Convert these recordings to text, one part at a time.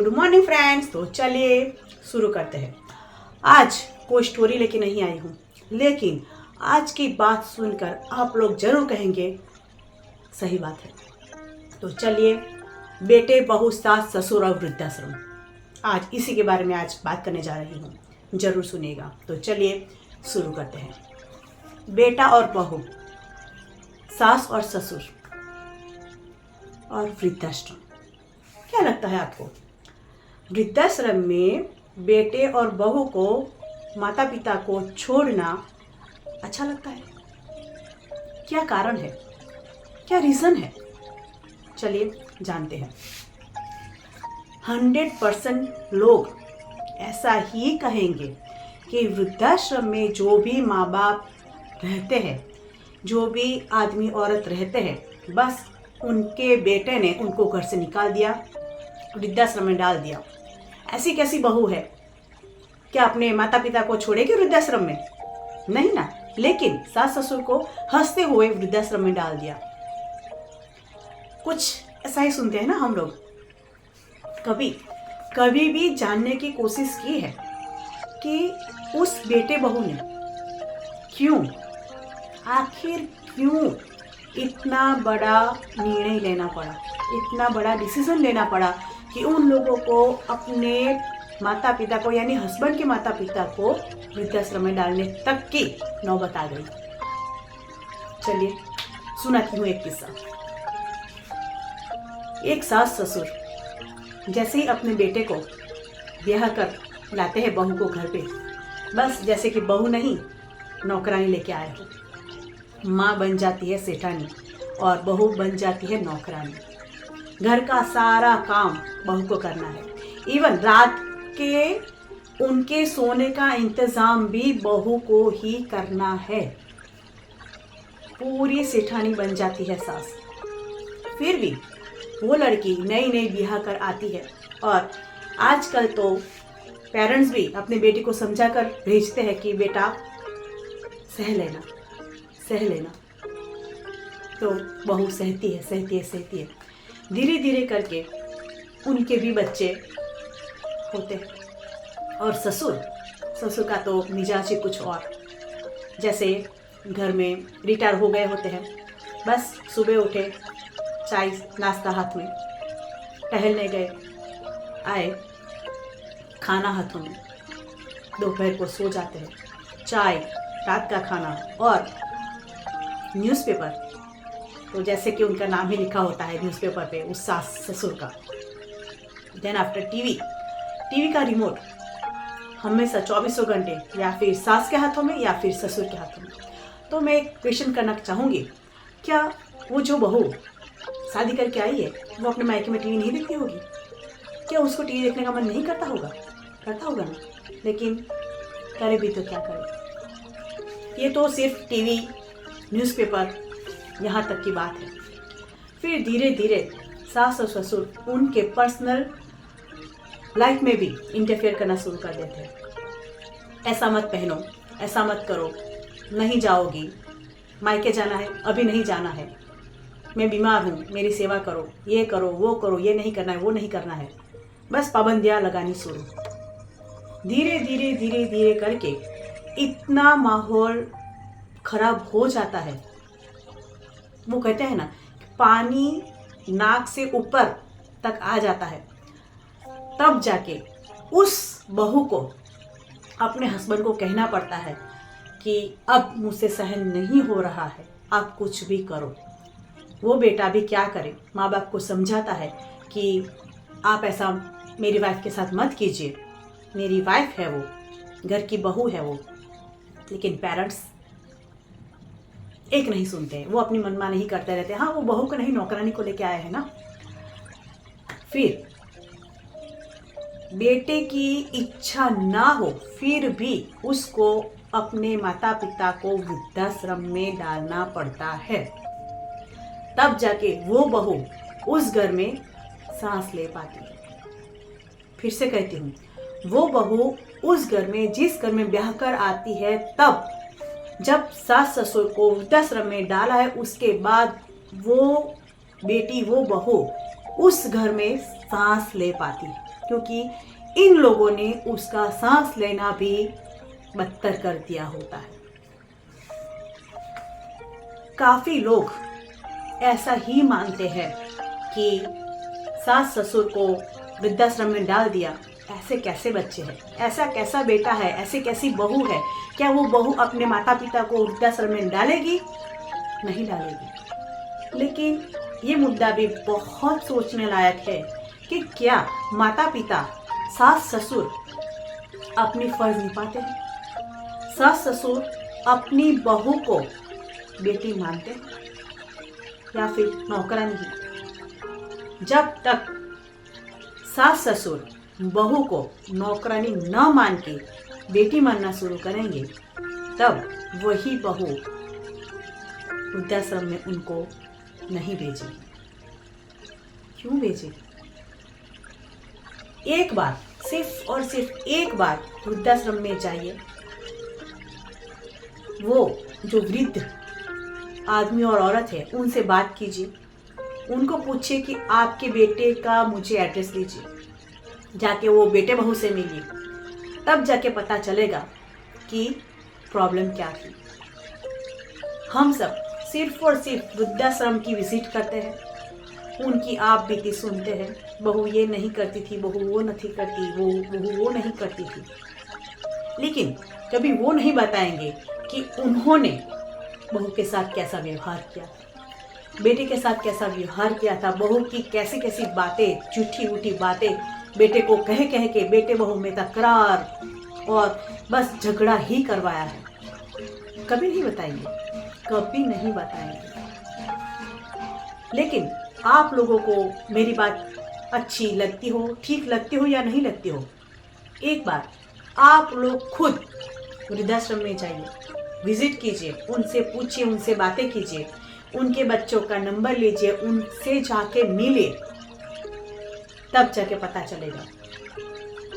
Good morning friends. तो चलिए शुरू करते हैं। आज कोई स्टोरी लेके नहीं आई हूँ, लेकिन आज की बात सुनकर आप लोग जरूर कहेंगे सही बात है। तो चलिए, बेटे, बहू, सास, ससुर और वृद्धाश्रम, आज इसी के बारे में आज बात करने जा रही हूँ, जरूर सुनिएगा। तो चलिए शुरू करते हैं। बेटा और बहू, सास और ससुर और वृद्धाश्रम। क्या लगता है आपको, वृद्धाश्रम में बेटे और बहू को माता पिता को छोड़ना अच्छा लगता है? क्या कारण है, क्या रीज़न है? चलिए जानते हैं। 100% लोग ऐसा ही कहेंगे कि वृद्धाश्रम में जो भी माँ बाप रहते हैं, जो भी आदमी औरत रहते हैं, बस उनके बेटे ने उनको घर से निकाल दिया, वृद्धाश्रम में डाल दिया। ऐसी कैसी बहू है क्या अपने माता पिता को छोड़ेगी वृद्धाश्रम में? नहीं ना। लेकिन सास ससुर को हंसते हुए वृद्धाश्रम में डाल दिया। कुछ ऐसा ही सुनते हैं ना हम लोग। कभी भी जानने की कोशिश की है कि उस बेटे बहू ने आखिर क्यों इतना बड़ा निर्णय लेना पड़ा, इतना बड़ा डिसीजन लेना पड़ा कि उन लोगों को अपने माता पिता को, यानी हस्बैंड के माता पिता को वृद्धाश्रम में डालने तक की नौबत आ गई। चलिए सुनाती हूँ एक किस्सा। एक सास ससुर जैसे ही अपने बेटे को ब्याह कर लाते हैं बहू को घर पे, बस जैसे कि बहू नहीं नौकरानी लेके आए हो। माँ बन जाती है सेठानी और बहू बन जाती है नौकरानी। घर का सारा काम बहू को करना है। इवन रात के उनके सोने का इंतज़ाम भी बहू को ही करना है। पूरी सेठानी बन जाती है सास। फिर भी वो लड़की नई नई ब्याह कर आती है, और आजकल तो पेरेंट्स भी अपने बेटी को समझा कर भेजते हैं कि बेटा सह लेना। तो बहू सहती है। धीरे धीरे करके उनके भी बच्चे होते हैं। और ससुर का तो मिजाज ही कुछ और। जैसे घर में रिटायर हो गए होते हैं, बस सुबह उठे, चाय नाश्ता हाथ में, टहलने गए, आए, खाना हाथों में, दोपहर को सो जाते हैं, चाय, रात का खाना और न्यूज़पेपर। तो जैसे कि उनका नाम ही लिखा होता है न्यूज़पेपर पे, उस सास ससुर का। देन आफ्टर टीवी का रिमोट हमेशा 24 घंटे या फिर सास के हाथों में या फिर ससुर के हाथों में। तो मैं एक क्वेश्चन करना चाहूँगी, क्या वो जो बहू शादी करके आई है वो अपने मायके में टीवी नहीं देखती होगी? क्या उसको टीवी देखने का मन नहीं करता होगा ना। लेकिन करे भी तो क्या करे। ये तो सिर्फ टीवी, न्यूज़पेपर, यहाँ तक की बात है। फिर धीरे धीरे सास और ससुर उनके पर्सनल लाइफ में भी इंटरफेयर करना शुरू कर देते हैं। ऐसा मत पहनो, ऐसा मत करो, नहीं जाओगी, मायके जाना है, अभी नहीं जाना है, मैं बीमार हूँ, मेरी सेवा करो, ये करो, वो करो, ये नहीं करना है, वो नहीं करना है। बस पाबंदियाँ लगानी शुरू। धीरे धीरे करके इतना माहौल खराब हो जाता है। वो कहते हैं ना, पानी नाक से ऊपर तक आ जाता है, तब जाके उस बहू को अपने हस्बैंड को कहना पड़ता है कि अब मुझसे सहन नहीं हो रहा है, आप कुछ भी करो। वो बेटा भी क्या करे, माँ बाप को समझाता है कि आप ऐसा मेरी वाइफ के साथ मत कीजिए, मेरी वाइफ है वो, घर की बहू है वो। लेकिन पेरेंट्स एक नहीं सुनते, वो अपनी मनमानी ही करते रहते हैं। हाँ, वो बहू को नहीं, नौकरानी को लेके आए हैं ना। फिर बेटे की इच्छा ना हो फिर भी उसको अपने माता पिता को वृद्धाश्रम में डालना पड़ता है, तब जाके वो बहू उस घर में सांस ले पाती है। फिर से कहती हूँ, वो बहू उस घर में, जिस घर में ब्याह कर आती है, तब जब सास ससुर को वृद्धाश्रम में डाला है, उसके बाद वो बेटी, वो बहू उस घर में सांस ले पाती है। क्योंकि इन लोगों ने उसका सांस लेना भी बदतर कर दिया होता है। काफी लोग ऐसा ही मानते हैं कि सास ससुर को वृद्धाश्रम में डाल दिया, ऐसे कैसे बच्चे हैं, ऐसा कैसा बेटा है, ऐसी कैसी बहू है, क्या वो बहू अपने माता पिता को वृद्धाश्रम में डालेगी? नहीं डालेगी। लेकिन ये मुद्दा भी बहुत सोचने लायक है कि क्या माता पिता, सास ससुर अपनी फर्ज निभाते हैं? सास ससुर अपनी बहू को बेटी मानते हैं या फिर नौकरानी ही? जब तक सास ससुर बहू को नौकरानी न मान के बेटी मानना शुरू करेंगे, तब वही बहू वृद्धाश्रम में उनको नहीं भेजेगी। क्यों भेजेगी? एक बार, सिर्फ और सिर्फ एक बार वृद्धाश्रम में जाइए, वो जो वृद्ध आदमी और औरत है उनसे बात कीजिए, उनको पूछिए कि आपके बेटे का मुझे एड्रेस दीजिए, जाके वो बेटे बहू से मिलिए, तब जाके पता चलेगा कि प्रॉब्लम क्या थी। हम सब सिर्फ और सिर्फ वृद्धाश्रम की विजिट करते हैं, उनकी आप बीती सुनते हैं, बहू ये नहीं करती थी, बहू वो नहीं करती, बहू वो नहीं करती थी, लेकिन कभी वो नहीं बताएंगे कि उन्होंने बहू के साथ कैसा व्यवहार किया, बेटे के साथ कैसा व्यवहार किया था, बहू की कैसी कैसी बातें, झूठी उठी बातें बेटे को कह कह के बेटे बहू में तकरार और बस झगड़ा ही करवाया है। कभी नहीं बताएंगे, कभी नहीं बताएंगे। लेकिन आप लोगों को मेरी बात अच्छी लगती हो, ठीक लगती हो या नहीं लगती हो, एक बार आप लोग खुद वृद्धाश्रम में जाइए, विजिट कीजिए, उनसे पूछिए, उनसे बातें कीजिए, उनके बच्चों का नंबर लीजिए, उनसे जाके मिलिए, तब जाके पता चलेगा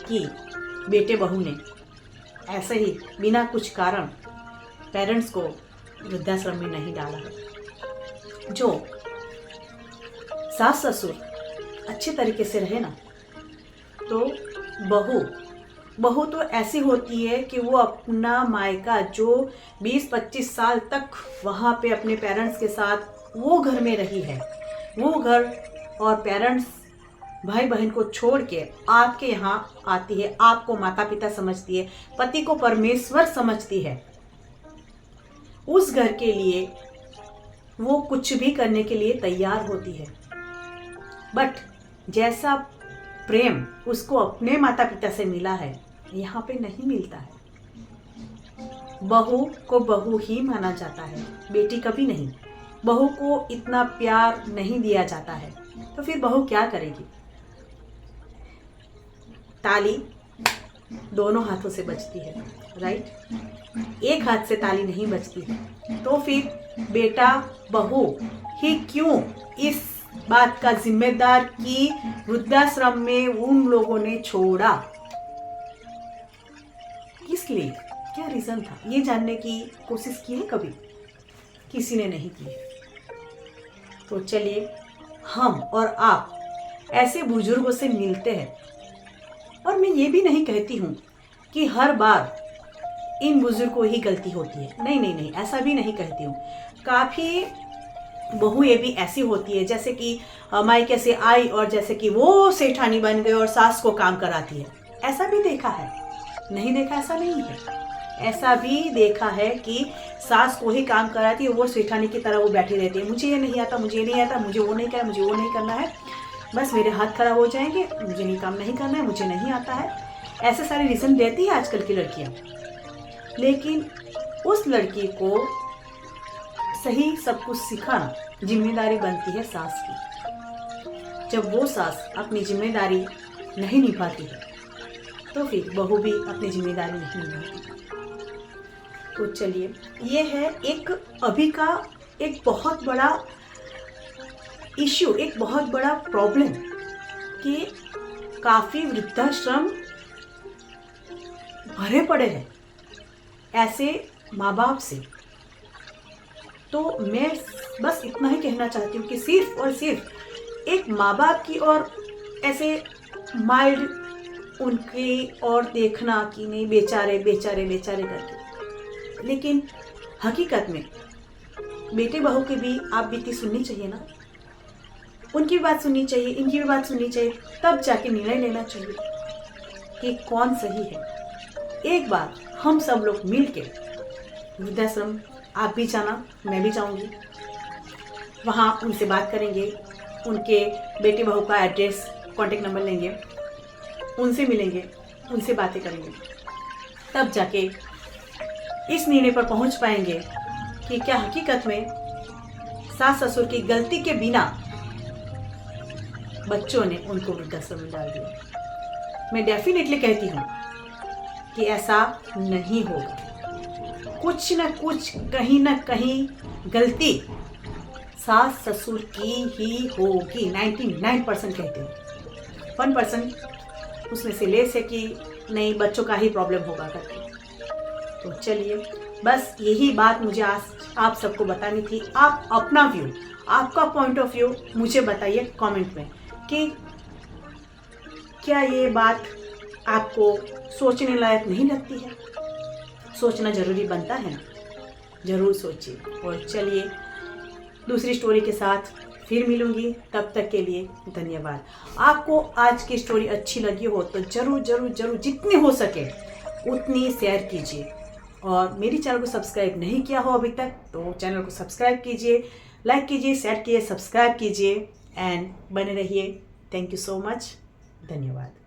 कि बेटे बहू ने ऐसे ही बिना कुछ कारण पेरेंट्स को वृद्धाश्रम में नहीं डाला है। जो सास ससुर अच्छे तरीके से रहे ना, तो बहू तो ऐसी होती है कि वो अपना मायका जो 20-25 साल तक वहाँ पे अपने पेरेंट्स के साथ वो घर में रही है, वो घर और पेरेंट्स भाई बहन को छोड़ के आपके यहाँ आती है, आपको माता पिता समझती है, पति को परमेश्वर समझती है। उस घर के लिए वो कुछ भी करने के लिए तैयार होती है, बट जैसा प्रेम उसको अपने माता पिता से मिला है, यहाँ पे नहीं मिलता है। बहू को बहू ही माना जाता है, बेटी कभी नहीं। बहू को इतना प्यार नहीं दिया जाता है, तो फिर बहू क्या करेगी? ताली दोनों हाथों से बजती है, राइट? एक हाथ से ताली नहीं बजती है। तो फिर बेटा बहू ही क्यों इस बात का जिम्मेदार कि वृद्धाश्रम में उन लोगों ने छोड़ा? किस लिए? क्या रीजन था? ये जानने की कोशिश की है कभी? किसी ने नहीं की है। तो चलिए हम और आप ऐसे बुजुर्गों से मिलते हैं, और मैं ये भी नहीं कहती हूँ कि हर बार इन बुजुर्गों ही गलती होती है, नहीं नहीं नहीं, ऐसा भी नहीं कहती हूँ। काफ़ी बहू ये भी ऐसी होती है जैसे कि मायके से आई और जैसे कि वो सेठानी बन गई और सास को काम कराती है। ऐसा भी देखा है, नहीं देखा ऐसा नहीं है, ऐसा भी देखा है कि सास को ही काम कराती है, वो सेठानी की तरह वो बैठी रहती है, मुझे ये नहीं आता, मुझे ये नहीं आता, मुझे वो नहीं करना, मुझे वो नहीं करना है, बस मेरे हाथ खराब हो जाएंगे, मुझे नहीं काम नहीं करना है, मुझे नहीं आता है। ऐसे सारे रीज़न देती है आजकल की लड़कियाँ। लेकिन उस लड़की को सही सब कुछ सिखाना जिम्मेदारी बनती है सास की। जब वो सास अपनी जिम्मेदारी नहीं निभाती है, तो फिर बहू भी अपनी जिम्मेदारी नहीं निभाती। तो चलिए, ये है एक अभी का एक बहुत बड़ा इश्यू, एक बहुत बड़ा प्रॉब्लम कि काफ़ी वृद्धाश्रम भरे पड़े हैं ऐसे माँ बाप से। तो मैं बस इतना ही कहना चाहती हूँ कि सिर्फ और सिर्फ एक माँ बाप की और ऐसे माइल्ड उनकी ओर देखना कि नहीं बेचारे बेचारे बेचारे करके, लेकिन हकीकत में बेटे बहू की भी आप बीती सुननी चाहिए ना, उनकी भी बात सुननी चाहिए, इनकी भी बात सुननी चाहिए, तब जाके निर्णय लेना चाहिए कि कौन सही है। एक बार हम सब लोग मिल के वृद्धाश्रम, आप भी जाना, मैं भी जाऊंगी, वहाँ उनसे बात करेंगे, उनके बेटे बहू का एड्रेस, कॉन्टेक्ट नंबर लेंगे, उनसे मिलेंगे, उनसे बातें करेंगे, तब जाके इस निर्णय पर पहुंच पाएंगे कि क्या हकीकत में सास ससुर की गलती के बिना बच्चों ने उनको वृद्धाश्रम में डाल दिया। मैं डेफिनेटली कहती हूँ कि ऐसा नहीं होगा। कुछ न कुछ, कहीं ना कहीं गलती सास ससुर की ही होगी। 99% कहते हैं, 1% उसमें से लेस है कि नहीं बच्चों का ही प्रॉब्लम होगा करके। तो चलिए, बस यही बात मुझे आज आप सबको बतानी थी। आप अपना व्यू, आपका पॉइंट ऑफ व्यू मुझे बताइए कमेंट में कि क्या ये बात आपको सोचने लायक नहीं लगती है? सोचना जरूरी बनता है ना, जरूर सोचिए। और चलिए, दूसरी स्टोरी के साथ फिर मिलूंगी, तब तक के लिए धन्यवाद। आपको आज की स्टोरी अच्छी लगी हो तो जरूर जरूर जरूर जितनी हो सके उतनी शेयर कीजिए, और मेरी चैनल को सब्सक्राइब नहीं किया हो अभी तक तो चैनल को सब्सक्राइब कीजिए, लाइक कीजिए, शेयर कीजिए, सब्सक्राइब कीजिए एंड बने रहिए। थैंक यू सो मच, धन्यवाद।